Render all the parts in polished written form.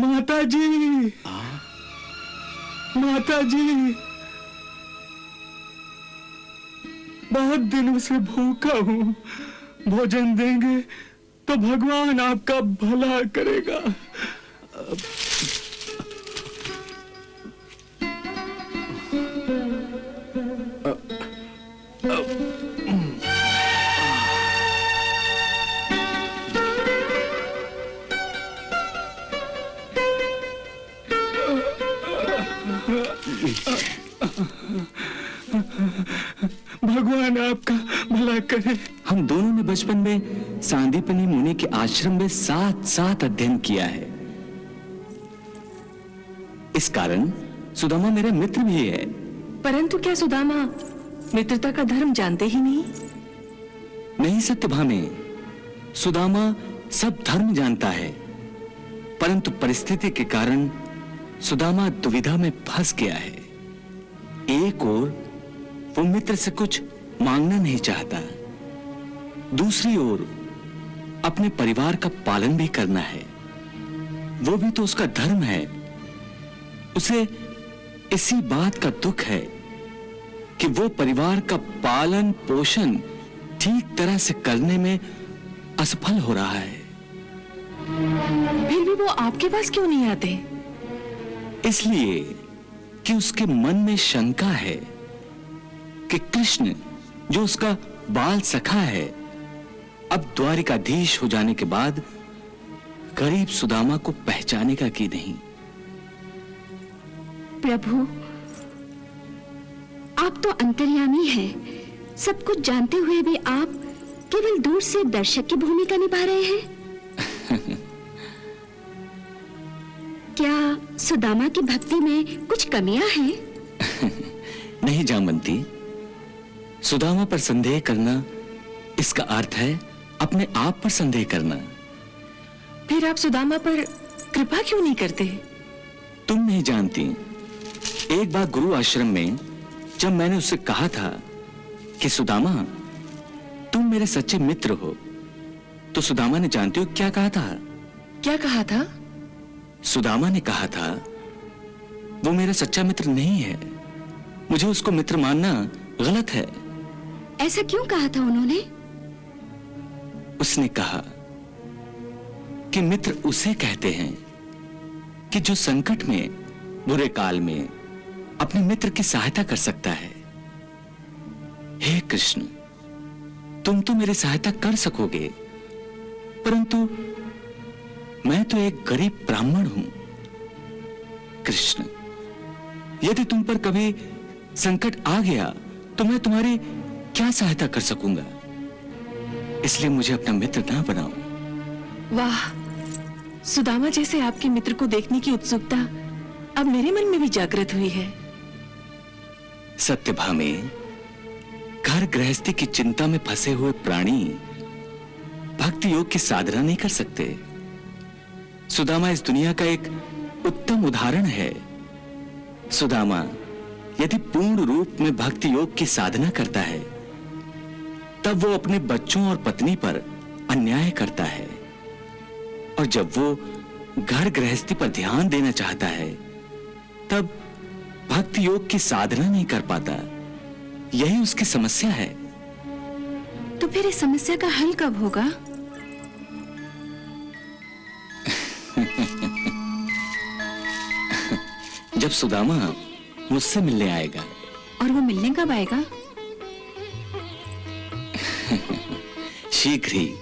माता जी, माता जी, बहुत दिनों से भूखा हूँ। भोजन देंगे तो भगवान आपका भला करेगा। भगवान आपका भला करे। हम दोनों ने बचपन में सांदीपनी मुनि के आश्रम में साथ साथ अध्ययन किया है। इस कारण सुदामा मेरा मित्र भी है। परंतु क्या सुदामा मित्रता का धर्म जानते ही नहीं? नहीं सत्यभामे, सुदामा सब धर्म जानता है, परंतु परिस्थिति के कारण सुदामा दुविधा में फंस गया है। एक ओर वो मित्र से कुछ मांगना नहीं चाहता, दूसरी ओर अपने परिवार का पालन भी करना है। वो भी तो उसका धर्म है। उसे इसी बात का दुख है कि वो परिवार का पालन पोषण ठीक तरह से करने में असफल हो रहा है। फिर भी वो आपके पास क्यों नहीं आते? इसलिए कि उसके मन में शंका है कि कृष्ण जो उसका बाल सखा है, अब द्वारिकाधीश हो जाने के बाद गरीब सुदामा को पहचानेगा कि नहीं। प्रभु, आप तो अंतर्यामी हैं। सब कुछ जानते हुए भी आप केवल दूर से दर्शक की भूमिका निभा रहे हैं। क्या सुदामा की भक्ति में कुछ कमियां हैं? नहीं जामवंती, सुदामा पर संदेह करना इसका अर्थ है अपने आप पर संदेह करना। फिर आप सुदामा पर कृपा क्यों नहीं करते? तुम नहीं जानती, एक बार गुरु आश्रम में जब मैंने उससे कहा था कि सुदामा तुम मेरे सच्चे मित्र हो, तो सुदामा ने जानते हो क्या कहा था? क्या कहा था? सुदामा ने कहा था वो मेरा सच्चा मित्र नहीं है, मुझे उसको मित्र मानना गलत है। ऐसा क्यों कहा था उन्होंने? उसने कहा कि मित्र उसे कहते हैं कि जो संकट में, बुरे काल में अपने मित्र की सहायता कर सकता है। हे कृष्ण, तुम तो मेरी सहायता कर सकोगे, परंतु मैं तो एक गरीब ब्राह्मण हूं। कृष्ण, यदि तुम पर कभी संकट आ गया तो मैं तुम्हारी क्या सहायता कर सकूंगा? इसलिए मुझे अपना मित्र ना बनाओ। वाह, सुदामा जैसे आपके मित्र को देखने की उत्सुकता अब मेरे मन में भी जागृत हुई है। सत्यभामे, घर गृहस्थी की चिंता में फंसे हुए प्राणी भक्ति योग की साधना नहीं कर सकते। सुदामा इस दुनिया का एक उत्तम उदाहरण है। सुदामा यदि पूर्ण रूप में भक्ति योग की साधना करता है, तब वो अपने बच्चों और पत्नी पर अन्याय करता है, और जब वो घर गृहस्थी पर ध्यान देना चाहता है, तब भक्ति योग की साधना नहीं कर पाता। यही उसकी समस्या है। तो फिर इस समस्या का हल कब होगा? जब सुदामा मुझसे मिलने आएगा। और वो मिलने कब आएगा? शीघ्र ही।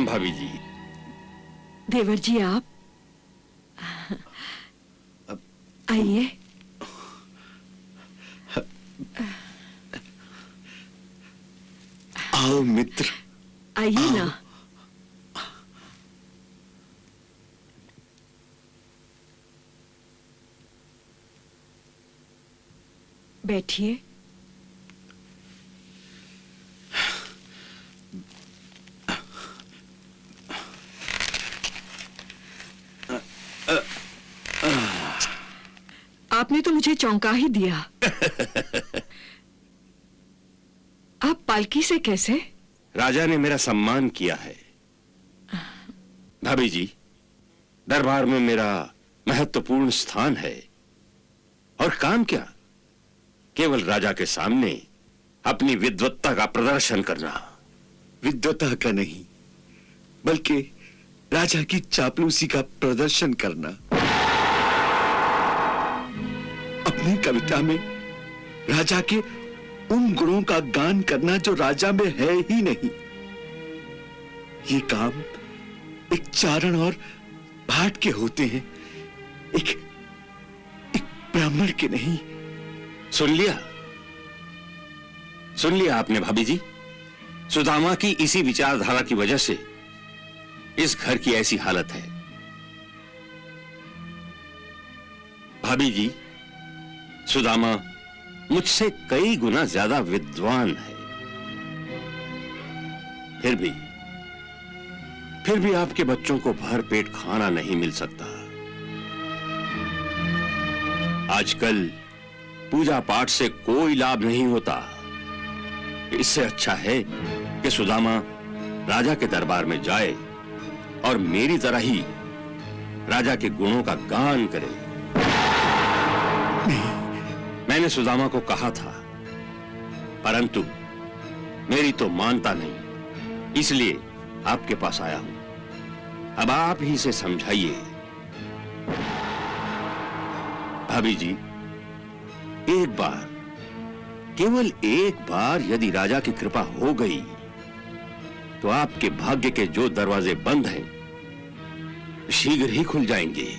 प्रणाम भाभी जी। देवर जी आप आइए। आओ मित्र, आइए ना। बैठिए। आपने तो मुझे चौंका ही दिया। आप पालकी से कैसे? राजा ने मेरा सम्मान किया है भाभी जी। दरबार में मेरा महत्वपूर्ण स्थान है और काम क्या, केवल राजा के सामने अपनी विद्वत्ता का प्रदर्शन करना। विद्वता का नहीं, बल्कि राजा की चापलूसी का प्रदर्शन करना। अपनी कविता में राजा के उन गुणों का गान करना जो राजा में है ही नहीं। ये काम एक चारण और भाट के होते हैं, एक ब्राह्मण के नहीं। सुन लिया आपने भाभी जी। सुदामा की इसी विचारधारा की वजह से इस घर की ऐसी हालत है। भाभी जी, सुदामा मुझसे कई गुना ज्यादा विद्वान है। फिर भी आपके बच्चों को भर पेट खाना नहीं मिल सकता। आजकल पूजा पाठ से कोई लाभ नहीं होता। इससे अच्छा है कि सुदामा राजा के दरबार में जाए और मेरी तरह ही राजा के गुणों का गान करे। मैंने सुदामा को कहा था, परंतु मेरी तो मानता नहीं, इसलिए आपके पास आया हूं। अब आप ही से समझाइए। भाभी जी, एक बार, केवल एक बार यदि राजा की कृपा हो गई तो आपके भाग्य के जो दरवाजे बंद हैं शीघ्र ही खुल जाएंगे।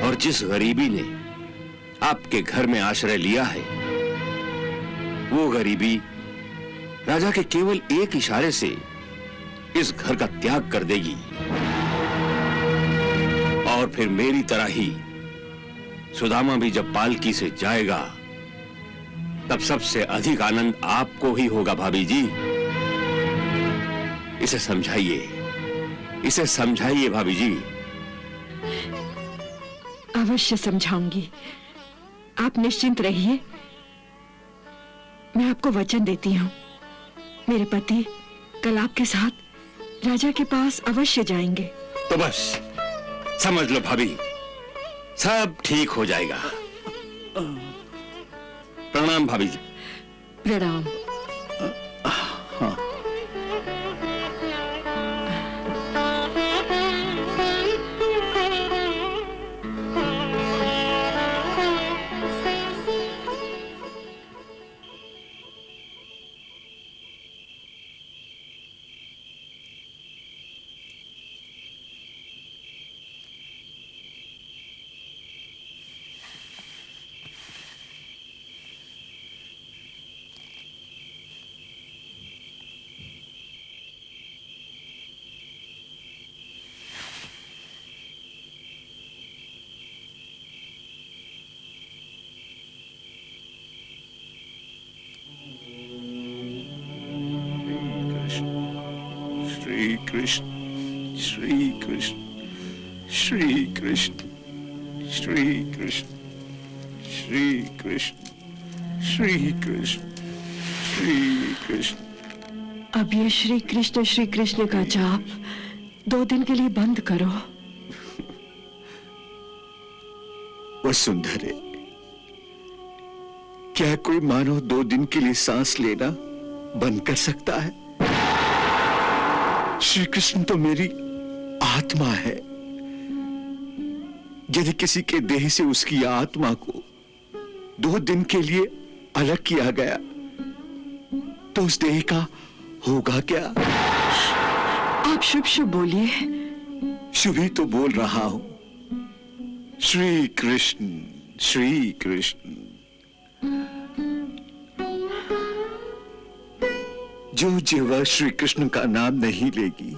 और जिस गरीबी ने आपके घर में आश्रय लिया है, वो गरीबी राजा के केवल एक इशारे से इस घर का त्याग कर देगी। और फिर मेरी तरह ही सुदामा भी जब पालकी से जाएगा, तब सबसे अधिक आनंद आपको ही होगा भाभी जी। इसे समझाइए भाभी जी। अवश्य समझाऊंगी, आप निश्चिंत रहिए। मैं आपको वचन देती हूँ, मेरे पति कल आपके साथ राजा के पास अवश्य जाएंगे। तो बस समझ लो भाभी, सब ठीक हो जाएगा। प्रणाम भाभी जी। प्रणाम। श्री कृष्ण, श्री कृष्ण, श्री कृष्ण, श्री कृष्ण, श्री कृष्ण, श्री कृष्ण, श्री कृष्ण। अब ये श्री कृष्ण का जाप 2 दिन के लिए बंद करो। वसुंधरे, क्या कोई मानव 2 दिन के लिए सांस लेना बंद कर सकता है? श्री कृष्ण तो मेरी आत्मा है। यदि किसी के देह से उसकी आत्मा को 2 दिन के लिए अलग किया गया तो उस देह का होगा क्या? आप शुभ शुभ बोलिए। शुभ ही तो बोल रहा हूं। श्री कृष्ण, श्री कृष्ण। जो जीवा श्री कृष्ण का नाम नहीं लेगी,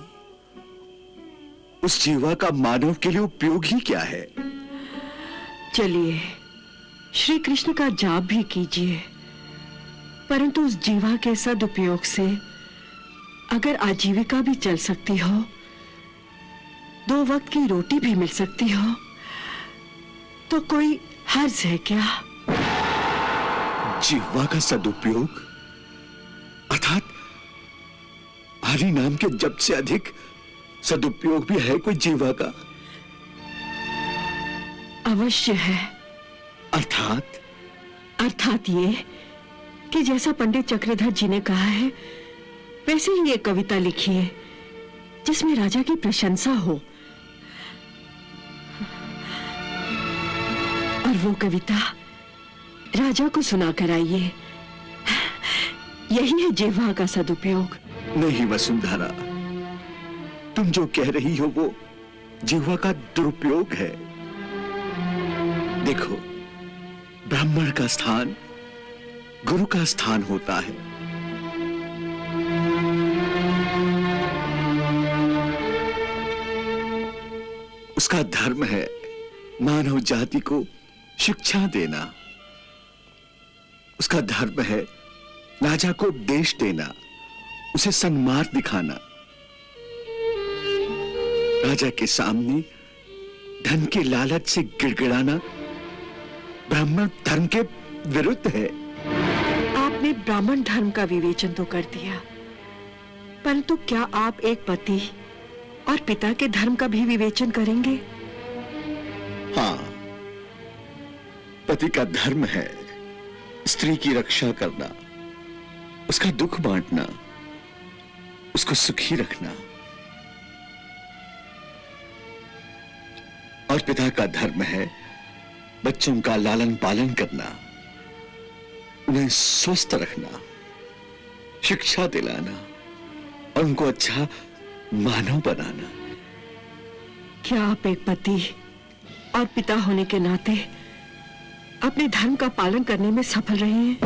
उस जीवा का मानव के लिए उपयोग ही क्या है? चलिए, श्री कृष्ण का जाप भी कीजिए, परंतु उस जीवा के सदुपयोग से अगर आजीविका भी चल सकती हो, 2 वक्त की रोटी भी मिल सकती हो, तो कोई हर्ज है क्या? जीवा का सदुपयोग अर्थात हरि नाम के जप से अधिक सदुपयोग भी है कोई जीवा का? अवश्य है। अर्थात ये कि जैसा पंडित चक्रधर जी ने कहा है, वैसे ही एक कविता लिखी है जिसमें राजा की प्रशंसा हो, और वो कविता राजा को सुना कर आइए। यही है जिह्वा का सदुपयोग। नहीं वसुंधरा, तुम जो कह रही हो वो जिह्वा का दुरुपयोग है। देखो, ब्राह्मण का स्थान गुरु का स्थान होता है। उसका धर्म है मानव जाति को शिक्षा देना। उसका धर्म है राजा को उपदेश देना, उसे सन्मार्ग दिखाना। राजा के सामने धन के लालच से गिड़गिड़ाना ब्राह्मण धर्म के विरुद्ध है। आपने ब्राह्मण धर्म का विवेचन तो कर दिया, परंतु क्या आप एक पति और पिता के धर्म का भी विवेचन करेंगे? हाँ, पति का धर्म है स्त्री की रक्षा करना, उसका दुख बांटना, उसको सुखी रखना। और पिता का धर्म है बच्चों का लालन पालन करना, उन्हें स्वस्थ रखना, शिक्षा दिलाना और उनको अच्छा मानव बनाना। क्या आप एक पति और पिता होने के नाते अपने धर्म का पालन करने में सफल रहे हैं?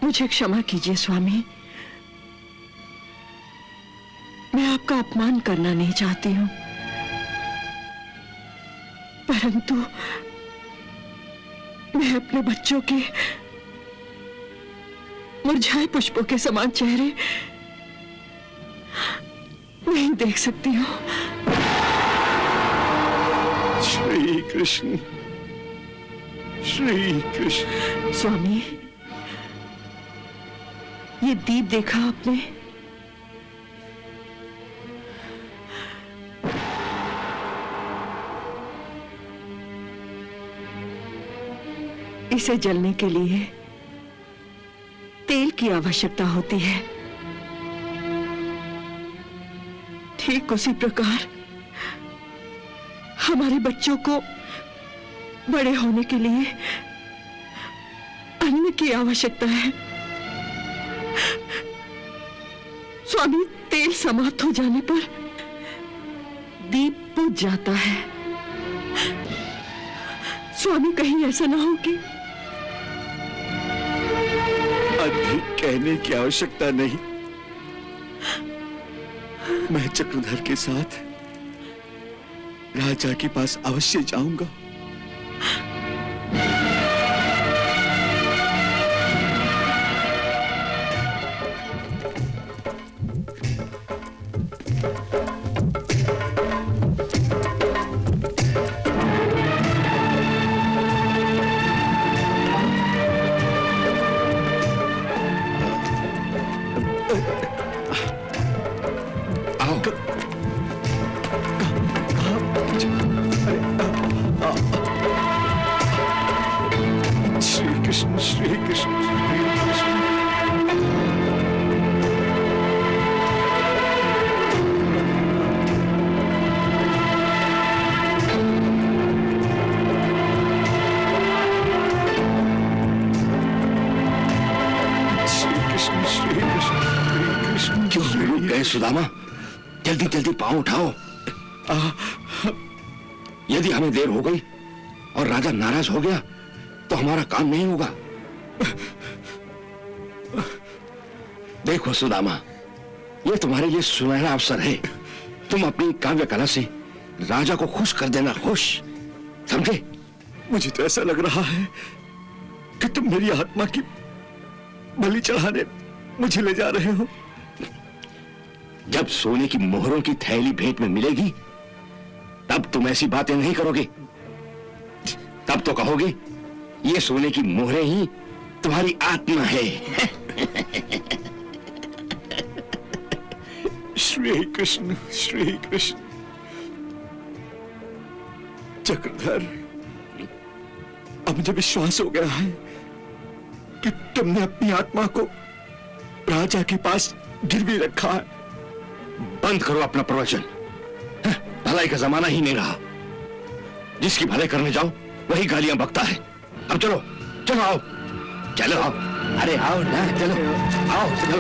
मुझे क्षमा कीजिए स्वामी, मैं आपका अपमान करना नहीं चाहती हूं, परंतु मैं अपने बच्चों के मुरझाए पुष्पों के समान चेहरे नहीं देख सकती हूं। श्री कृष्ण, श्री कृष्ण। स्वामी, ये दीप देखा आपने? इसे जलने के लिए तेल की आवश्यकता होती है। ठीक उसी प्रकार हमारे बच्चों को बड़े होने के लिए अन्न की आवश्यकता है। स्वामी, तेल समाप्त हो जाने पर दीप बुझ जाता है। स्वामी, कहीं ऐसा ना हो कि अधिक कहने की आवश्यकता नहीं। मैं चक्रधर के साथ राजा के पास अवश्य जाऊंगा। सुदामा, जल्दी जल्दी पांव उठाओ। यदि हमें देर हो गई और राजा नाराज हो गया तो हमारा काम नहीं होगा। देखो सुदामा, ये तुम्हारे लिए सुनहरा अवसर है। तुम अपनी काव्य कला से राजा को खुश कर देना, खुश, समझे? मुझे तो ऐसा लग रहा है कि तुम मेरी आत्मा की बलि चढ़ाने मुझे ले जा रहे हो। जब सोने की मोहरों की थैली भेंट में मिलेगी तब तुम ऐसी बातें नहीं करोगे। तब तो कहोगे ये सोने की मोहरें ही तुम्हारी आत्मा है। श्री कृष्ण, श्री कृष्ण। चक्रधर, अब मुझे विश्वास हो गया है कि तुमने अपनी आत्मा को राजा के पास गिरवी रखा है। बंद करो अपना प्रवचन। भलाई का जमाना ही नहीं रहा। जिसकी भलाई करने जाओ वही गालियां बकता है। अब चलो चलो, आओ, चलो आओ। अरे आओ ना, चलो आओ, चलो।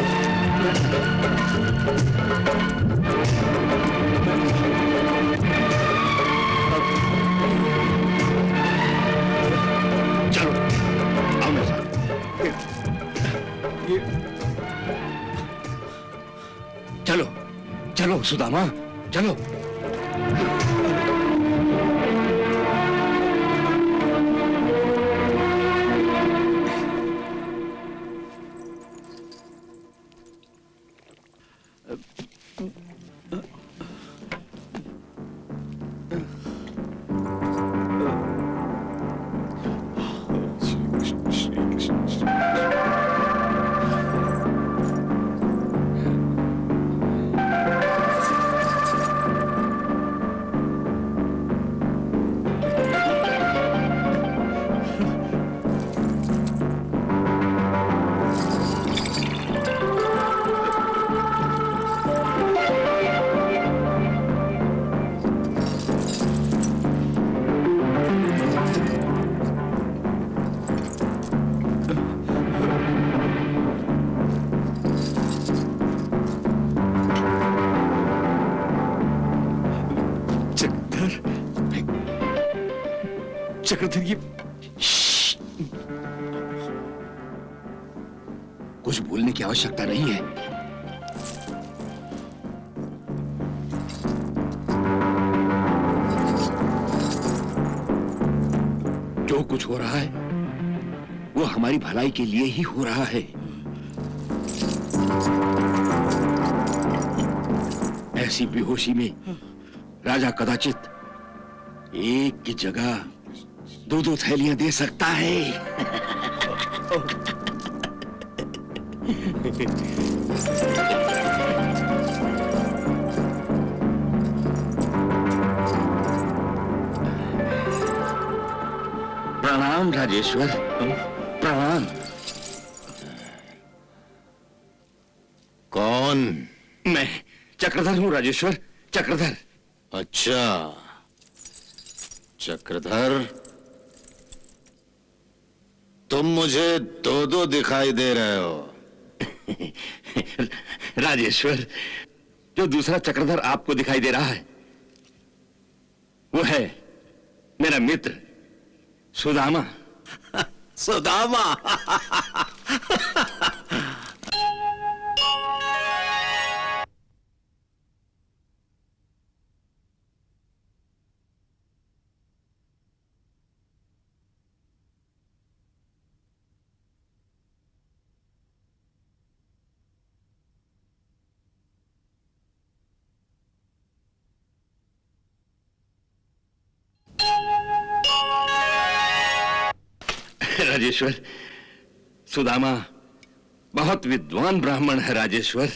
चलो आओ मेरे साथ। चलो चलो सुदामा, चलो। चक्रधर, ये कुछ बोलने की आवश्यकता नहीं है। जो कुछ हो रहा है वो हमारी भलाई के लिए ही हो रहा है। ऐसी बेहोशी में राजा कदाचित एक की जगह दो दो थैलियां दे सकता है। प्रणाम राजेश्वर, प्रणाम। कौन? मैं चक्रधर हूं राजेश्वर, चक्रधर। अच्छा, चक्रधर, तुम मुझे दो दो दिखाई दे रहे हो। राजेश्वर, जो दूसरा चक्रधर आपको दिखाई दे रहा है वो है मेरा मित्र सुदामा। सुदामा। राजेश्वर, सुदामा बहुत विद्वान ब्राह्मण है राजेश्वर।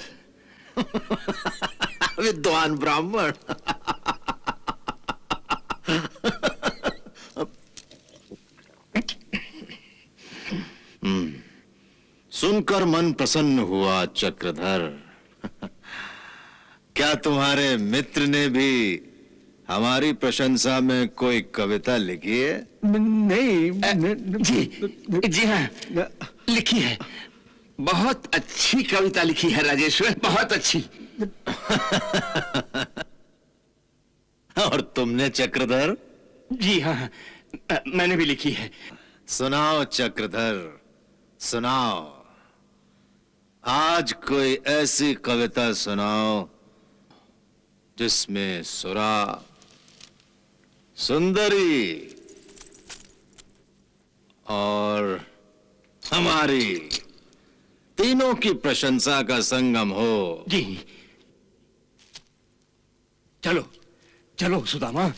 विद्वान ब्राह्मण। सुनकर मन प्रसन्न हुआ चक्रधर। क्या तुम्हारे मित्र ने भी हमारी प्रशंसा में कोई कविता लिखी है? नहीं। जी हाँ, लिखी है। बहुत अच्छी कविता लिखी है राजेश्वर, बहुत अच्छी। और तुमने चक्रधर? जी हाँ, मैंने भी लिखी है। सुनाओ चक्रधर, सुनाओ। आज कोई ऐसी कविता सुनाओ जिसमें सुरा, सुंदरी और हमारी तीनों की प्रशंसा का संगम हो। जी चलो चलो सुदामा।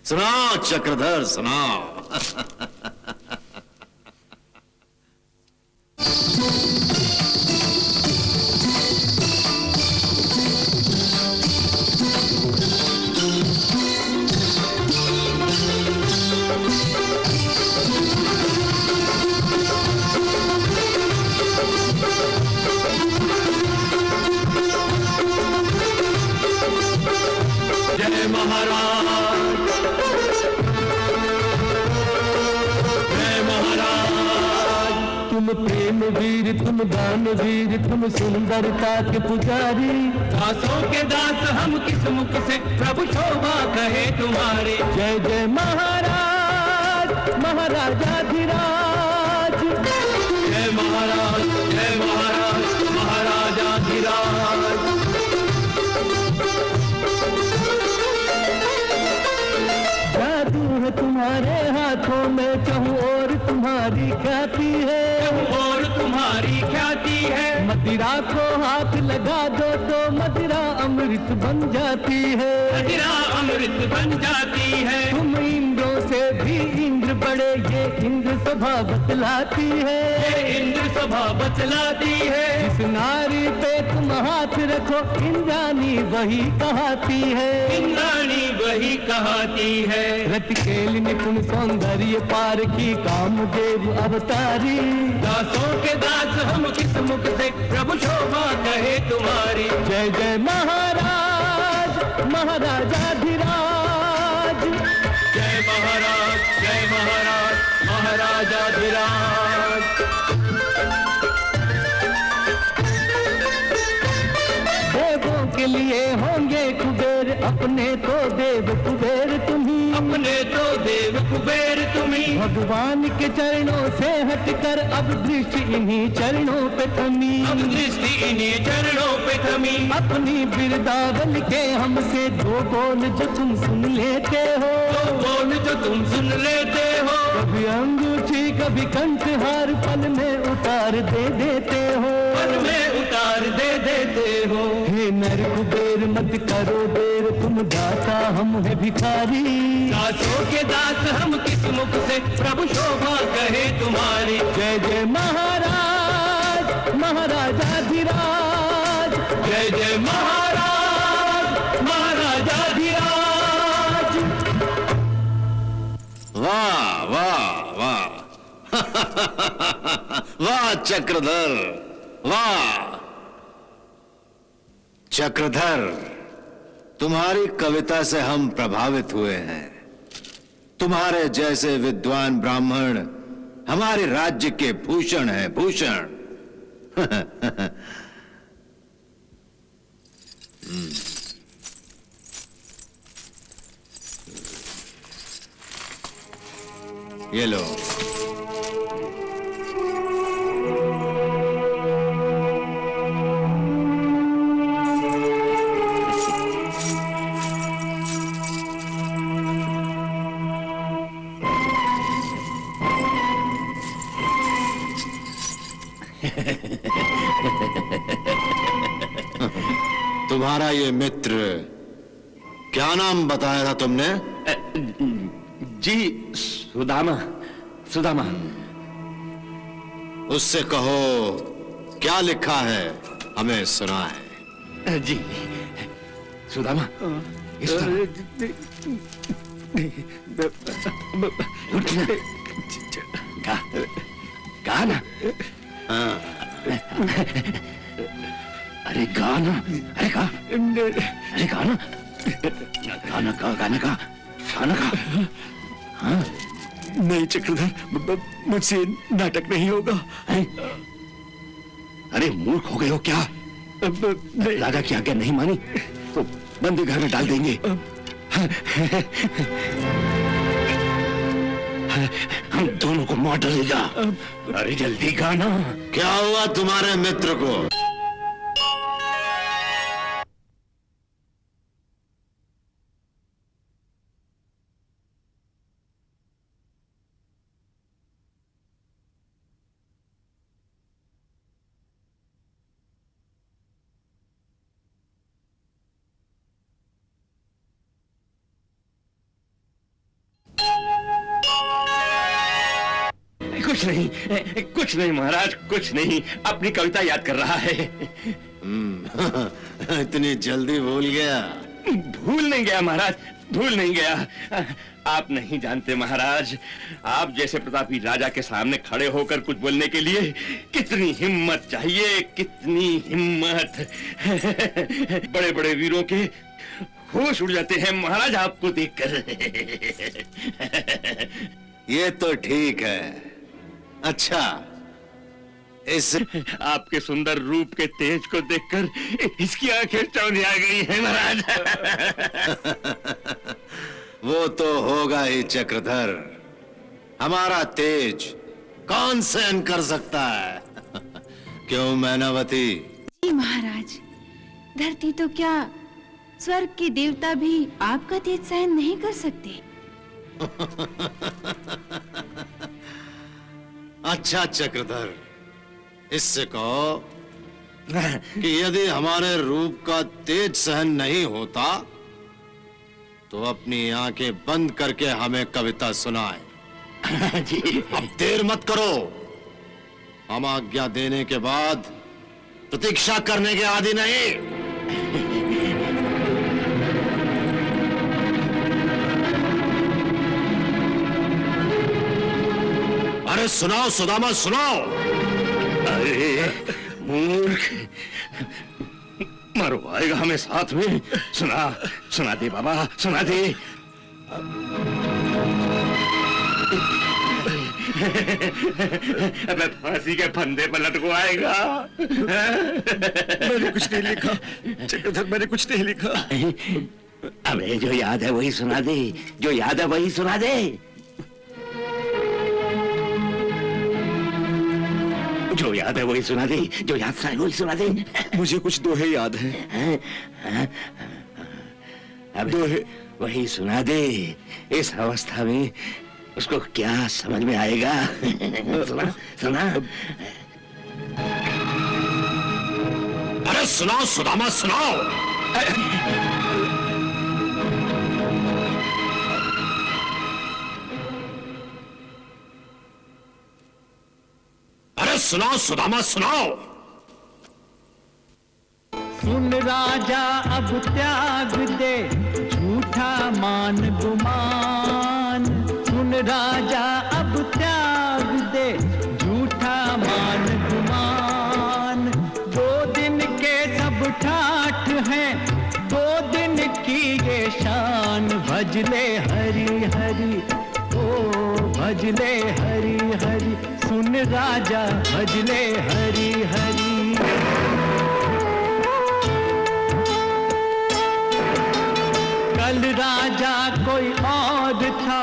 सुनाओ चक्रधर, सुनाओ। जय महाराज, जय महाराज। तुम प्रेम वीर, तुम दान वीर, तुम सुंदरता के पुजारी। दासों के दास हम किस मुख से प्रभु शोभा कहे तुम्हारी। जय जय महाराज, महाराजाधिराज। जय महाराज, जय महाराज, महाराजाधिराज। जादू है तुम्हारे हाथों में, कहूँ और तुम्हारी ख्याति है, कहूँ और तुम्हारी ख्याति है। मदिरा को हाथ लगा दो तो मदिरा अमृत बन जाती है, मदिरा अमृत बन जाती है। तुम इंद्रों से भी इंद्र बड़े, ये इंद्र सभा बतलाती है, ये इंद्र सभा बतलाती है। जिस नारी पे तुम हाथ रखो इंद्राणी वही कहाती है, इंद्राणी वही कहाती है। रति केल निपुण सौंदर्य पार की कामदेव अवतारी। दासों के दास हम किस मुख से प्रभु शोभा कहे तुम्हारी। जय जय महाराज, महाराजाधिराज। जय महाराज, जय महाराज, महाराजाधिराज। देवों के लिए होंगे कुबेर, अपने तो देव कुबेर तुम्ही, अपने तो देव कुबेर तुम्ही। भगवान के चरणों से हटकर अब दृष्टि इन्हीं चरणों पे थमी, अब दृष्टि इन्हीं चरणों पे थमी। अपनी बिरदावल के हमसे दो बोल जो तुम सुन लेते हो, दो बोल जो तुम सुन लेते हो। कभी अंगूठी कभी कंठहार पल में उतार दे देते हो, पल में उतार दे देते हो। हे नर कुबेर मत करो देर, तुम दाता हम है भिखारी। दासों के दास हम किस मुख से प्रभु शोभा कहे तुम्हारी। जय जय महाराज, महाराजाधिराज। जय जय महाराज, महाराजाधिराज। वाह वाह वाह। वाह चक्रधर, वाह चक्रधर। तुम्हारी कविता से हम प्रभावित हुए हैं। तुम्हारे जैसे विद्वान ब्राह्मण हमारे राज्य के भूषण हैं, भूषण। ये लो। तुम्हारा ये मित्र क्या नाम बताया था तुमने? जी सुदामा, सुदामा। उससे कहो क्या लिखा है हमें सुनाए। जी सुदामा, ये सुदामा। उठना, गा, गा ना। अरे गाना, अरे गा, अरे गाना, गाना गा, गाना गा, गाना गा। हाँ? नहीं चक्रधर, मुझसे नाटक नहीं होगा। अरे मूर्ख हो गए हो क्या? राजा की आज्ञा नहीं मानी तो बंदी घर में डाल देंगे। हम दोनों को मार डालेगा। अरे जल्दी गाना। क्या हुआ तुम्हारे मित्र को? कुछ नहीं महाराज, कुछ नहीं, अपनी कविता याद कर रहा है। इतनी जल्दी भूल गया? भूल नहीं गया महाराज, भूल नहीं गया। आप नहीं जानते महाराज, आप जैसे प्रतापी राजा के सामने खड़े होकर कुछ बोलने के लिए कितनी हिम्मत चाहिए, कितनी हिम्मत। बड़े बड़े वीरों के होश उड़ जाते हैं महाराज आपको देखकर। ये तो ठीक है। अच्छा, इस आपके सुंदर रूप के तेज को देखकर इसकी आंखें चौंधिया गई हैं महाराज। वो तो होगा ही चक्रधर। हमारा तेज कौन सहन कर सकता है? क्यों मैनावती? जी महाराज, धरती तो क्या स्वर्ग के देवता भी आपका तेज सहन नहीं कर सकते। अच्छा चक्रधर, इससे कहो कि यदि हमारे रूप का तेज सहन नहीं होता तो अपनी आंखें बंद करके हमें कविता सुनाए। जी। अब देर मत करो। हम आज्ञा देने के बाद प्रतीक्षा करने के आदि नहीं। अरे सुनाओ सुदामा, सुनाओ। अरे मूर्ख, मरवाएगा हमें साथ में। सुना, सुना दे बाबा, सुना दे। अब फांसी के फंदे पर लटकवाएगा। मैंने कुछ नहीं लिखा चक्रधर, मैंने कुछ नहीं लिखा। अबे जो याद है वही सुना दे, जो याद है वही सुना दे। जो याद है वही सुना दे, जो याद है वही सुना दे। मुझे कुछ दोहे याद हैं। अब दोहे वही सुना दे। इस अवस्था में उसको क्या समझ में आएगा? सुना, सुना। अरे सुनाओ सुदामा, सुनाओ। अरे सुनाओ सुदामा, सुनाओ। सुन राजा अब त्याग दे झूठा मान गुमान। सुन राजा अब त्याग दे झूठा मान गुमान। 2 दिन के सब ठाठ हैं, 2 दिन की ये शान। भजले हरि हरि, ओ भजले हरि हरि। सुन राजा भजले हरि हरि। कल राजा कोई और था,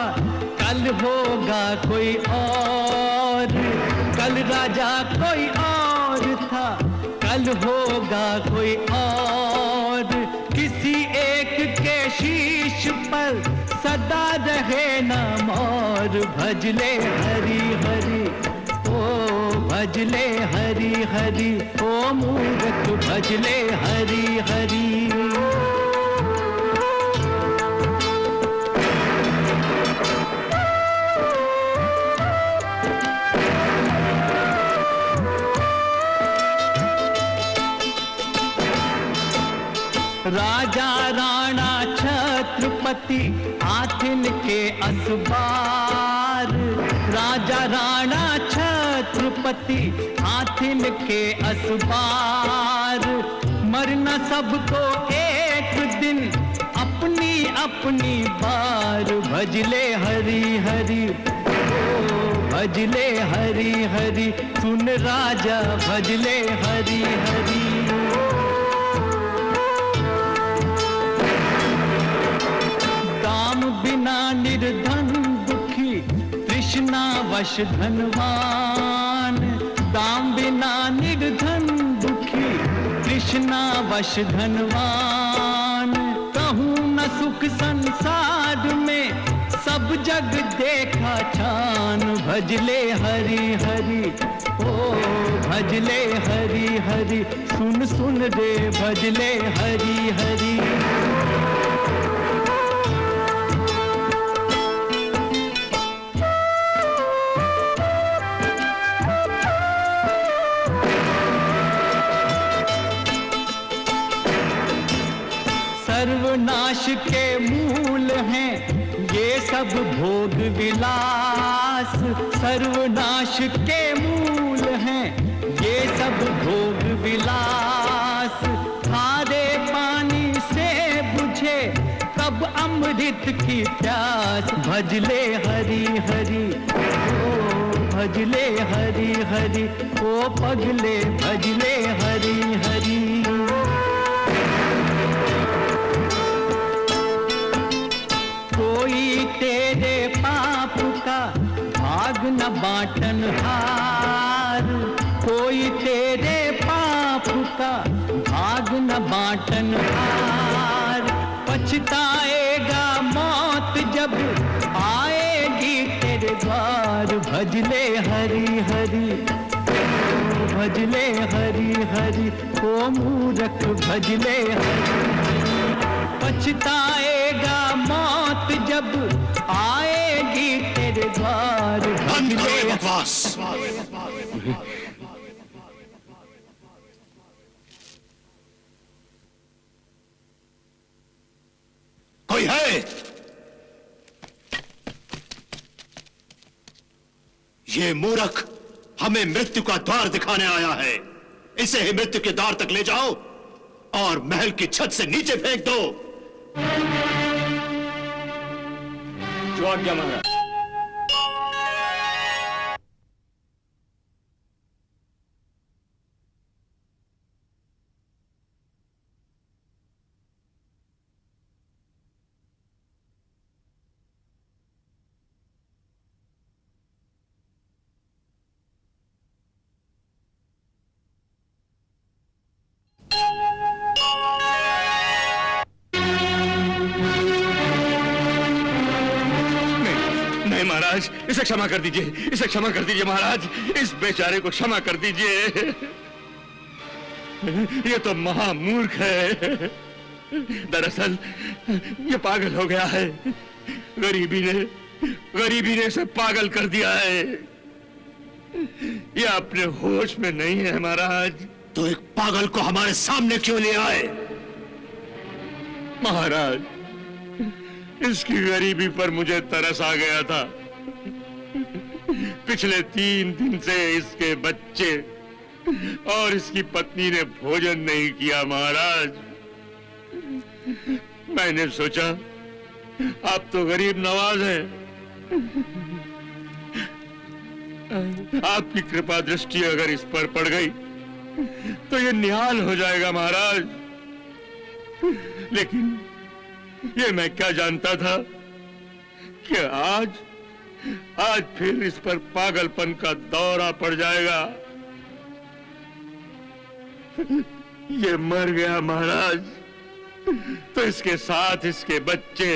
कल होगा कोई और। कल राजा कोई और था, कल होगा कोई और। किसी एक के शीश पर सदा रहे ना मोर। भजले हरि हरि, ओ भजले हरि हरि। ओ मूर्ख भजले हरि हरि। राजा राणा छत्रपति पति आथिन के असबार, राजा राणा छत्रपति आथिन के असबार, मरना सबको एक दिन अपनी अपनी बार। भजले हरि हरि भजले हरि हरि, सुन राजा भजले हरि हरि। दाम बिना निर्धन दुखी, तृष्णा वश धनवान। दाम बिना निर्धन दुखी, तृष्णा वश धनवान। कहूँ न सुख संसार में, सब जग देखा छान। भजले हरि हरि ओ भजले हरि हरि, सुन सुन रे भजले हरि हरि। सर्वनाश के मूल हैं ये सब भोग विलास। सर्वनाश के मूल हैं ये सब भोग विलास। खारे पानी से बुझे कब अमृत की प्यास। भजले हरि हरि ओ भजले हरि हरि, ओ पगले भजले हरि हरि। कोई तेरे पाप का भाग न बाटन हार। कोई तेरे पाप का भाग न बाटन हार। पछताएगा मौत जब आएगी तेरे द्वार। भजले हरि हरि भजले हरि हरि, ओ मूरख भजले हरि। पछताएगा मौत जब आएगी तेरे द्वार। भजले बकवास। कोई है? ये मूर्ख हमें मृत्यु का द्वार दिखाने आया है। इसे ही मृत्यु के द्वार तक ले जाओ और महल की छत से नीचे फेंक दो। जो आज्ञा महाराज। महाराज, इसे क्षमा कर दीजिए, इसे क्षमा कर दीजिए महाराज, इस बेचारे को क्षमा कर दीजिए। ये तो महामूर्ख है। दरअसल ये पागल हो गया है। गरीबी ने इसे पागल कर दिया है। ये अपने होश में नहीं है महाराज। तो एक पागल को हमारे सामने क्यों ले आए? महाराज, इसकी गरीबी पर मुझे तरस आ गया था। पिछले 3 दिन से इसके बच्चे और इसकी पत्नी ने भोजन नहीं किया महाराज। मैंने सोचा आप तो गरीब नवाज हैं, आपकी कृपा दृष्टि अगर इस पर पड़ गई तो ये निहाल हो जाएगा महाराज। लेकिन ये मैं क्या जानता था कि आज फिर इस पर पागलपन का दौरा पड़ जाएगा। ये मर गया महाराज, तो इसके साथ इसके बच्चे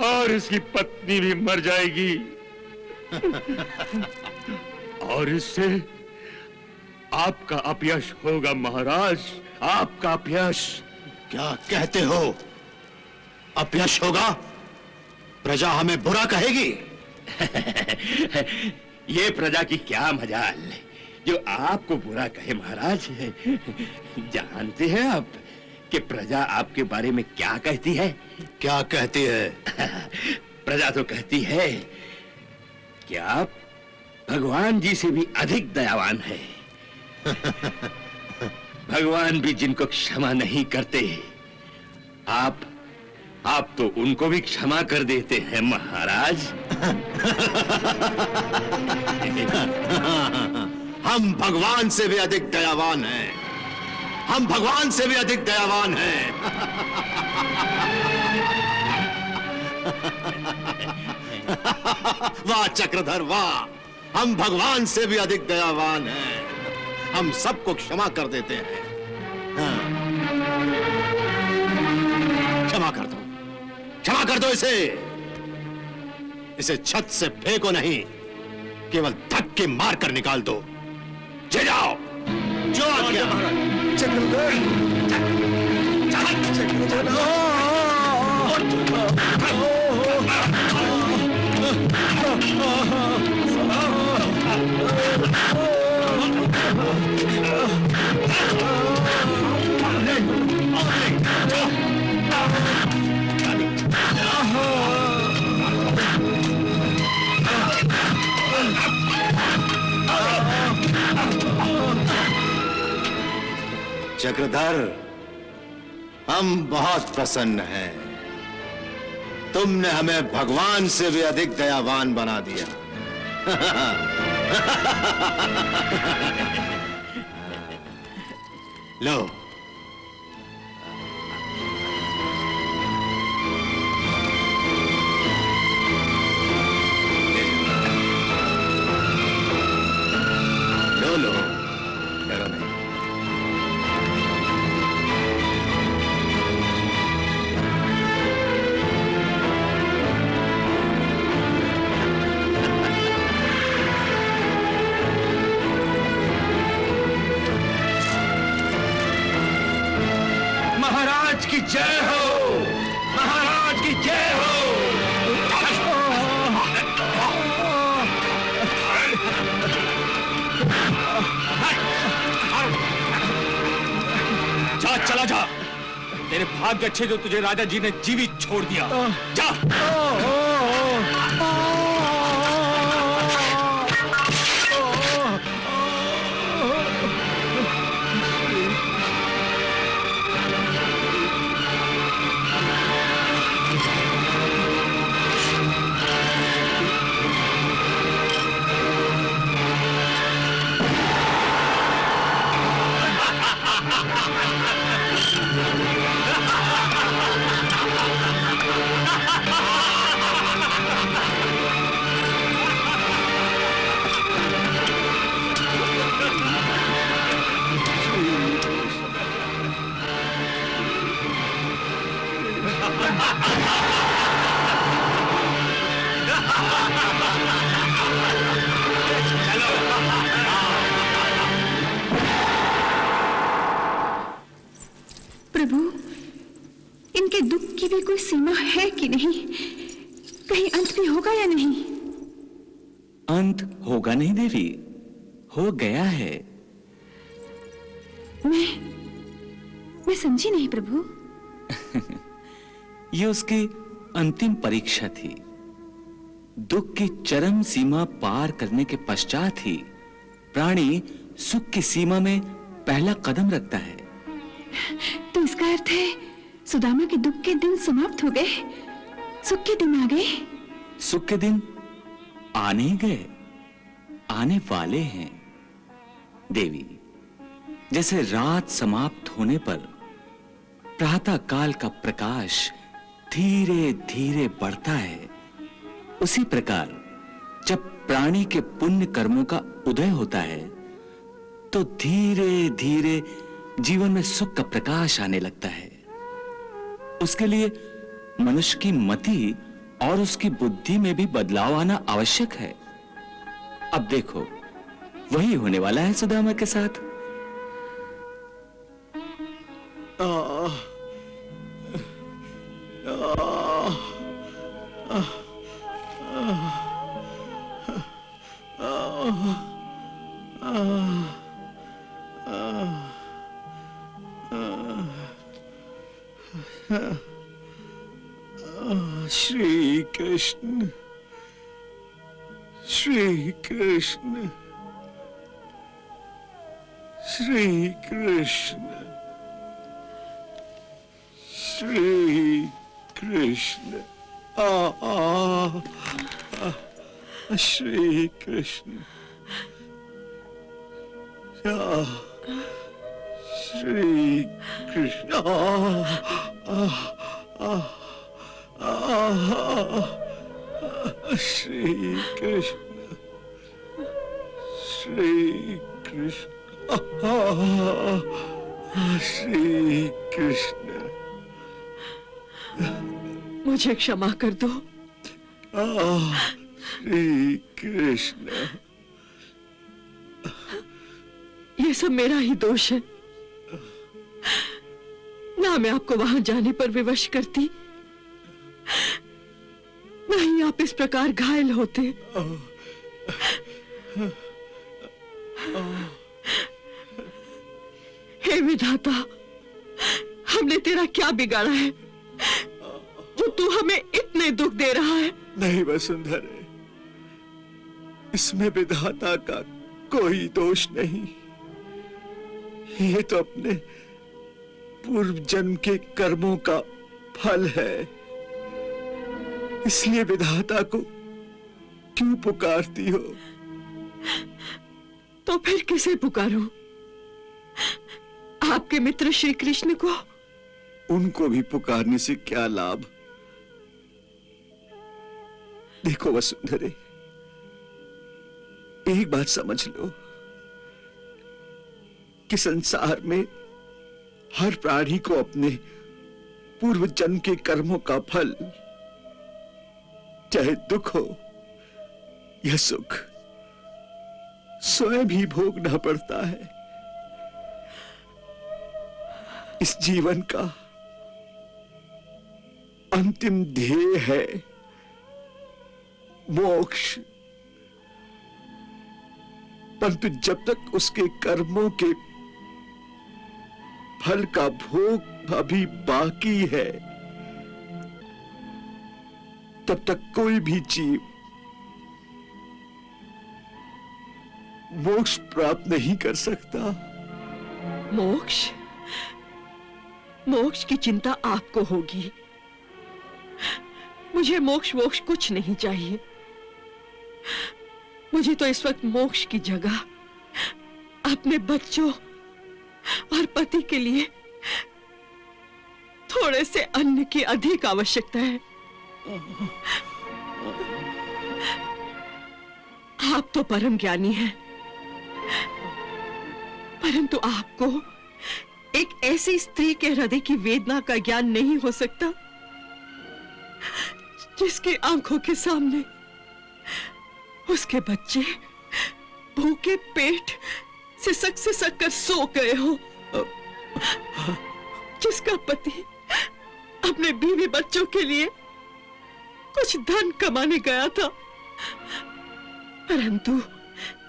और इसकी पत्नी भी मर जाएगी। और इससे आपका अपयश होगा महाराज, आपका अपयश। क्या कहते हो? अपयश होगा? प्रजा हमें बुरा कहेगी? ये प्रजा की क्या मजाल जो आपको बुरा कहे महाराज। जानते हैं आप कि प्रजा आपके बारे में क्या कहती है? क्या कहती है? प्रजा तो कहती है कि आप भगवान जी से भी अधिक दयावान हैं। भगवान भी जिनको क्षमा नहीं करते, आप तो उनको भी क्षमा कर देते हैं महाराज। हम भगवान से भी अधिक दयावान हैं। हम भगवान से भी अधिक दयावान हैं। वाह चक्रधर वाह, हम भगवान से भी अधिक दयावान हैं। हम सबको क्षमा कर देते हैं। हाँ। क्षमा कर दो, क्षमा कर दो इसे छत से फेंको नहीं, केवल धक्के मारकर निकाल दो। ले जाओ, जो आज्ञा। चक्रधर, हम बहुत प्रसन्न हैं। तुमने हमें भगवान से भी अधिक दयावान बना दिया। लो, लो, डरो नहीं। महाराज की जय हो, महाराज की जय हो। जा, चला जा। तेरे भाग्य अच्छे जो तुझे राजा जी ने जीवित छोड़ दिया। जा। प्रभु, इनके दुख की भी कोई सीमा है कि नहीं? कहीं अंत भी होगा या नहीं? अंत होगा नहीं देवी, हो गया है। मैं समझी नहीं प्रभु। ये उसकी अंतिम परीक्षा थी। दुख की चरम सीमा पार करने के पश्चात ही प्राणी सुख की सीमा में पहला कदम रखता है। तो इसका अर्थ है सुदामा के दुख के दिन समाप्त हो गए, सुख के दिन आ गए। सुख के दिन आने ही गए, आने वाले हैं देवी। जैसे रात समाप्त होने पर प्रातः काल का प्रकाश धीरे धीरे बढ़ता है, उसी प्रकार जब प्राणी के पुण्य कर्मों का उदय होता है तो धीरे धीरे जीवन में सुख का प्रकाश आने लगता है। उसके लिए मनुष्य की मति और उसकी बुद्धि में भी बदलाव आना आवश्यक है। अब देखो, वही होने वाला है सुदामा के साथ। श्री कृष्ण, श्री कृष्ण, श्री कृष्ण, श्री कृष्ण, श्री कृष्ण, श्री कृष्ण, श्री कृष्ण, श्री कृष्ण। मुझे क्षमा कर दो। श्री कृष्ण। ये सब मेरा ही दोष है। ना मैं आपको वहां जाने पर विवश करती, नहीं आप इस प्रकार घायल होते। हे विधाता, हमने तेरा क्या बिगाड़ा है जो तू हमें इतने दुख दे रहा है? नहीं वसुंधरे, इसमें विधाता का कोई दोष नहीं। ये तो अपने पूर्व जन्म के कर्मों का फल है। इसलिए विधाता को क्यों पुकारती हो? तो फिर किसे पुकारूं? आपके मित्र श्री कृष्ण को? उनको भी पुकारने से क्या लाभ? देखो वसुंधरे, एक बात समझ लो कि संसार में हर प्राणी को अपने पूर्व जन्म के कर्मों का फल, चाहे दुख हो या सुख, स्वयं ही भोगना पड़ता है। इस जीवन का अंतिम ध्येय है मोक्ष, परंतु जब तक उसके कर्मों के फल का भोग अभी बाकी है, तब तक कोई भी जीव मोक्ष प्राप्त नहीं कर सकता। मोक्ष? मोक्ष की चिंता आपको होगी। मुझे मोक्ष वोक्ष कुछ नहीं चाहिए। मुझे तो इस वक्त मोक्ष की जगह अपने बच्चों और पति के लिए थोड़े से अन्न की अधिक आवश्यकता है। आप तो परम ज्ञानी हैं, परंतु आपको एक ऐसी स्त्री के हृदय की वेदना का ज्ञान नहीं हो सकता जिसके आंखों के सामने उसके बच्चे भूखे पेट सिसक कर सो गए हो, जिसका पति अपने बीवी बच्चों के लिए कुछ धन कमाने गया था, परंतु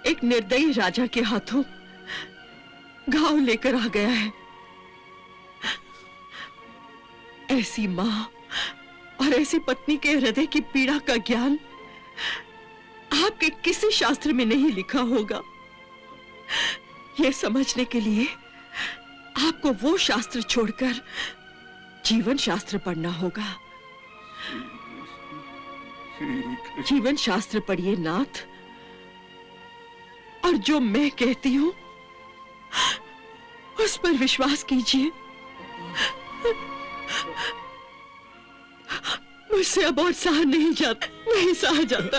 एक निर्दयी राजा के हाथों घाव लेकर आ गया है। ऐसी मां और ऐसी पत्नी के हृदय की पीड़ा का ज्ञान आपके किसी शास्त्र में नहीं लिखा होगा। यह समझने के लिए आपको वो शास्त्र छोड़कर जीवन शास्त्र पढ़ना होगा। जीवन शास्त्र पढ़िए नाथ, और जो मैं कहती हूं उस पर विश्वास कीजिए। मुझसे अब और सहा नहीं जाता, नहीं सहा जाता।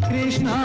कृष्णा